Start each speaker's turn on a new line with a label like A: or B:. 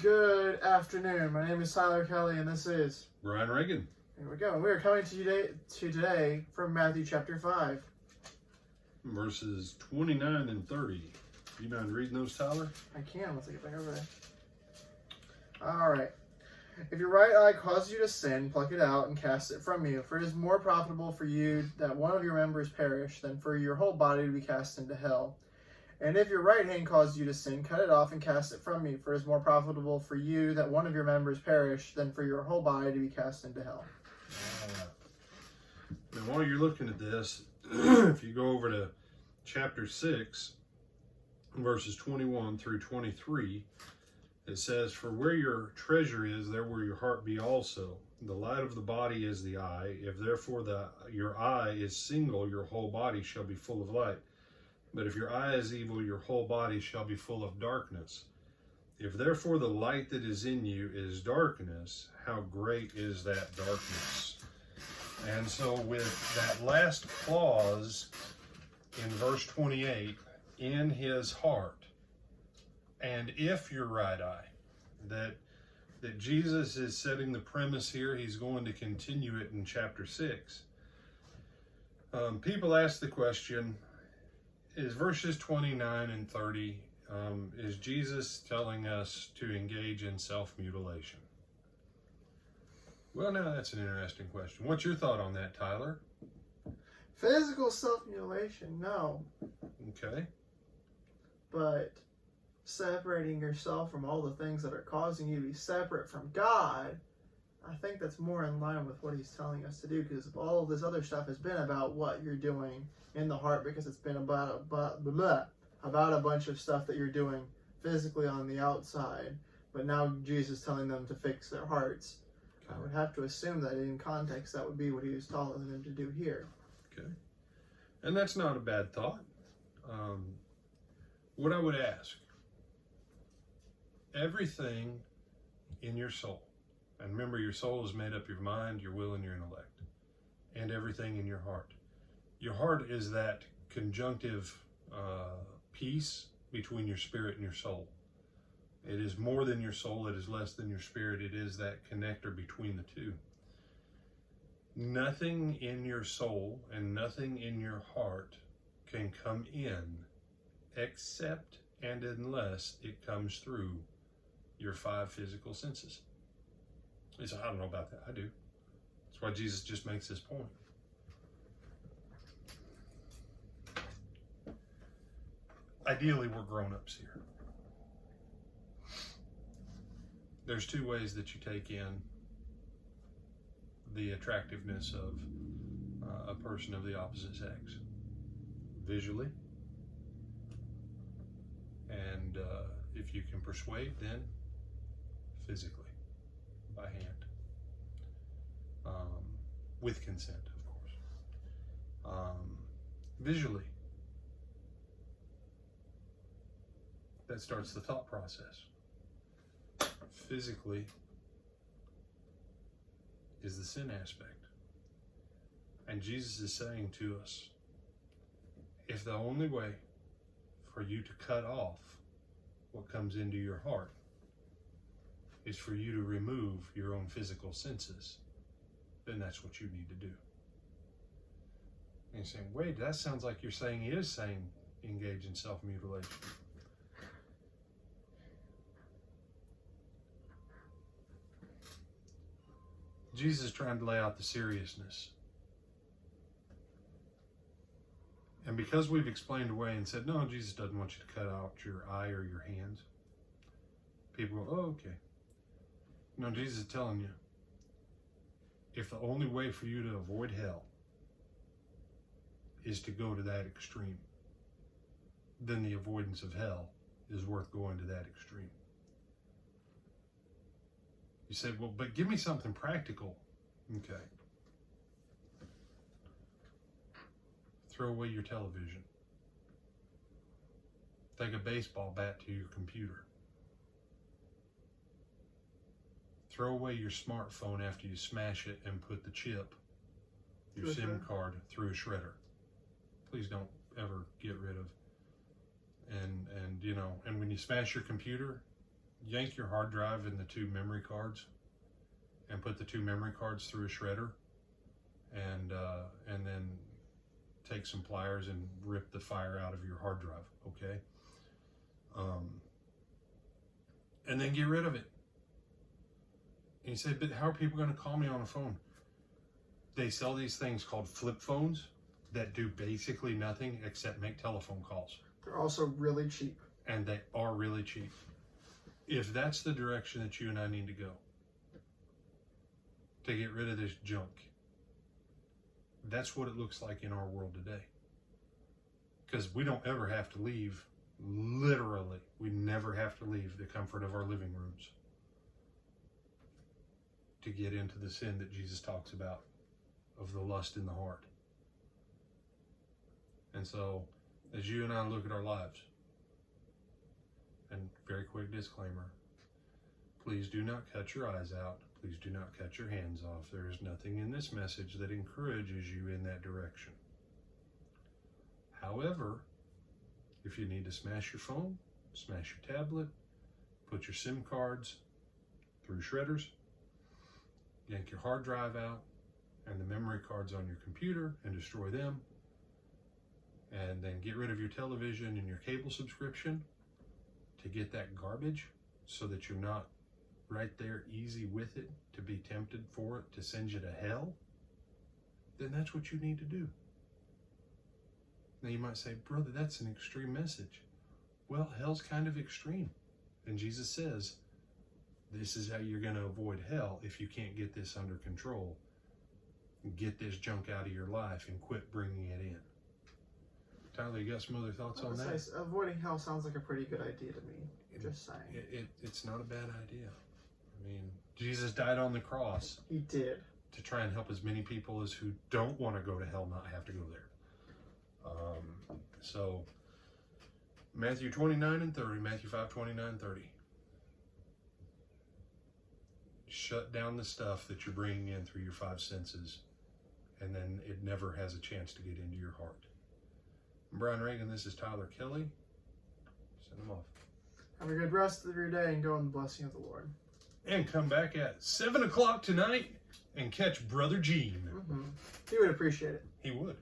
A: Good afternoon. My name is Tyler Kelly, and this is
B: Brian Reagan.
A: Here we go. We are coming to you today from Matthew chapter 5.
B: Verses 29 and 30. You mind reading those, Tyler?
A: I can once I get back over there. Alright. If your right eye causes you to sin, pluck it out and cast it from you. For it is more profitable for you that one of your members perish than for your whole body to be cast into hell. And if your right hand causes you to sin, cut it off and cast it from you. For it is more profitable for you that one of your members perish than for your whole body to be cast into hell.
B: Now, while you're looking at this, if you go over to chapter 6, verses 21 through 23, it says, "For where your treasure is, there will your heart be also. The light of the body is the eye. If therefore your eye is single, your whole body shall be full of light. But if your eye is evil, your whole body shall be full of darkness. If therefore the light that is in you is darkness, how great is that darkness?" And so with that last clause in verse 28, in his heart, and if your right eye, that Jesus is setting the premise here. He's going to continue it in chapter 6. People ask the question, is verses 29 and 30, is Jesus telling us to engage in self-mutilation? Well, now that's an interesting question. What's your thought on that, Tyler?
A: Physical self-mutilation, no.
B: Okay.
A: But separating yourself from all the things that are causing you to be separate from God, I think that's more in line with what he's telling us to do, because all of this other stuff has been about what you're doing in the heart, because it's been about a bunch of stuff that you're doing physically on the outside. But now Jesus is telling them to fix their hearts. I would have to assume that in context that would be what he was telling them to do here.
B: Okay. And that's not a bad thought. What I would ask, everything in your soul, and remember your soul is made up of your mind, your will, and your intellect, and everything in your heart. Your heart is that conjunctive piece between your spirit and your soul. It is more than your soul, it is less than your spirit, it is that connector between the two. Nothing in your soul and nothing in your heart can come in except and unless it comes through your 5 physical senses. He said, I don't know about that. I do. That's why Jesus just makes this point. Ideally, we're grown-ups here. There's 2 ways that you take in the attractiveness of a person of the opposite sex. Visually, and if you can persuade, then physically, by hand, with consent, of course. Visually, that starts the thought process. Physically is the sin aspect. And Jesus is saying to us, if the only way for you to cut off what comes into your heart is for you to remove your own physical senses, then that's what you need to do. And you're saying, wait, that sounds like you're saying he is saying engage in self-mutilation. Jesus is trying to lay out the seriousness. And because we've explained away and said, no, Jesus doesn't want you to cut out your eye or your hands, people go, oh, okay. No, Jesus is telling you, if the only way for you to avoid hell is to go to that extreme, then the avoidance of hell is worth going to that extreme. You say, well, but give me something practical. Okay. Throw away your television. Take a baseball bat to your computer. Throw away your smartphone after you smash it and put the chip, your SIM card, through a shredder. Please don't ever get rid of. And you know, and when you smash your computer, yank your hard drive and the 2 memory cards and put the 2 memory cards through a shredder, and then take some pliers and rip the fire out of your hard drive, okay? And then get rid of it. And you say, but how are people going to call me on a phone? They sell these things called flip phones that do basically nothing except make telephone calls.
A: They're also really cheap.
B: And they are really cheap. If that's the direction that you and I need to go, to get rid of this junk, that's what it looks like in our world today. Because we don't ever have to leave, literally, we never have to leave the comfort of our living rooms to get into the sin that Jesus talks about, of the lust in the heart. And so, as you and I look at our lives, and very quick disclaimer, please do not cut your eyes out. Please do not cut your hands off. There is nothing in this message that encourages you in that direction. However, if you need to smash your phone, smash your tablet, put your SIM cards through shredders, yank your hard drive out and the memory cards on your computer and destroy them, and then get rid of your television and your cable subscription to get that garbage so that you're not right there easy with it, to be tempted for it to send you to hell, then that's what you need to do. Now you might say, brother, that's an extreme message. Well, hell's kind of extreme. And Jesus says, this is how you're going to avoid hell if you can't get this under control. Get this junk out of your life and quit bringing it in. Tyler, you got some other thoughts on that?
A: Avoiding hell sounds like a pretty good idea to me. Just saying.
B: It's not a bad idea. I mean, Jesus died on the cross.
A: He did.
B: To try and help as many people as who don't want to go to hell not have to go there. So, Matthew 29 and 30, Matthew 5, 29, 30. Shut down the stuff that you're bringing in through your 5 senses, and then it never has a chance to get into your heart. I'm Brian Reagan, this is Tyler Kelly. Send them off.
A: Have a good rest of your day and go in the blessing of the Lord.
B: And come back at 7 o'clock tonight and catch Brother Gene.
A: He would appreciate it.
B: He would.